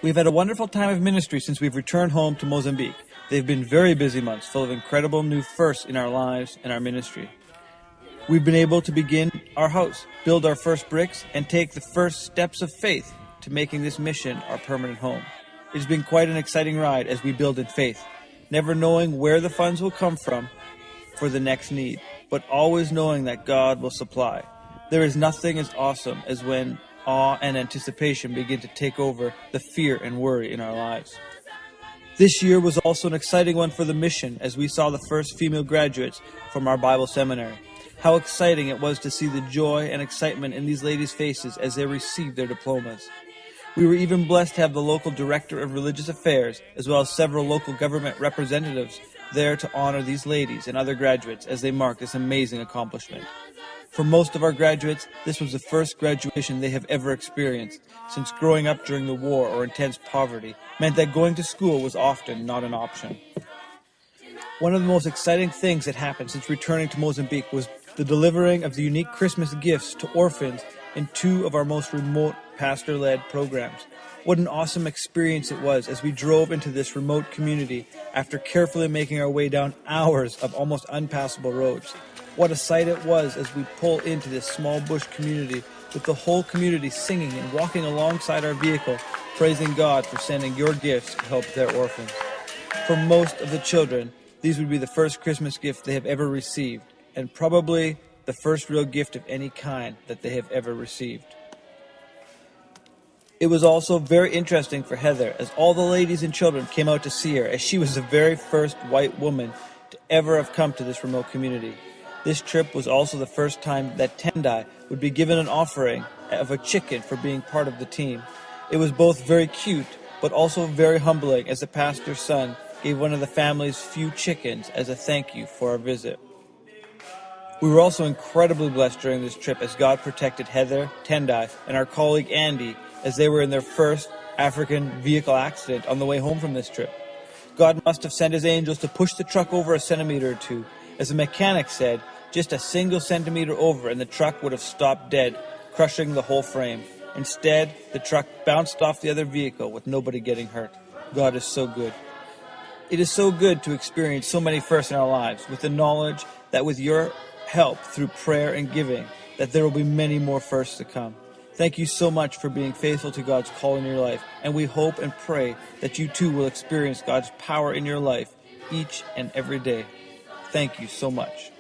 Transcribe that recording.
We've had a wonderful time of ministry since we've returned home to Mozambique. They've been very busy months, full of incredible new firsts in our lives and our ministry. We've been able to begin our house, build our first bricks, and take the first steps of faith to making this mission our permanent home. It's been quite an exciting ride as we build in faith, never knowing where the funds will come from for the next need, but always knowing that God will supply. There is nothing as awesome as when awe and anticipation begin to take over the fear and worry in our lives. This year was also an exciting one for the mission as we saw the first female graduates from our Bible seminary. How exciting it was to see the joy and excitement in these ladies' faces as they received their diplomas. We were even blessed to have the local director of religious affairs, as well as several local government representatives there to honor these ladies and other graduates as they mark this amazing accomplishment. For most of our graduates, this was the first graduation they have ever experienced, since growing up during the war or intense poverty meant that going to school was often not an option. One of the most exciting things that happened since returning to Mozambique was the delivering of the unique Christmas gifts to orphans in 2 of our most remote pastor-led programs. What an awesome experience it was as we drove into this remote community after carefully making our way down hours of almost unpassable roads. What a sight it was as we pull into this small bush community with the whole community singing and walking alongside our vehicle, praising God for sending your gifts to help their orphans. For most of the children, these would be the first Christmas gift they have ever received, and probably the first real gift of any kind that they have ever received. It was also very interesting for Heather as all the ladies and children came out to see her, as she was the very first white woman to ever have come to this remote community. This trip was also the first time that Tendai would be given an offering of a chicken for being part of the team. It was both very cute, but also very humbling as the pastor's son gave one of the family's few chickens as a thank you for our visit. We were also incredibly blessed during this trip as God protected Heather, Tendai, and our colleague Andy as they were in their first African vehicle accident on the way home from this trip. God must have sent his angels to push the truck over a centimeter or two. As the mechanic said, just a single centimeter over and the truck would have stopped dead, crushing the whole frame. Instead, the truck bounced off the other vehicle with nobody getting hurt. God is so good. It is so good to experience so many firsts in our lives with the knowledge that with your help through prayer and giving, that there will be many more firsts to come. Thank you so much for being faithful to God's call in your life, and we hope and pray that you too will experience God's power in your life each and every day. Thank you so much.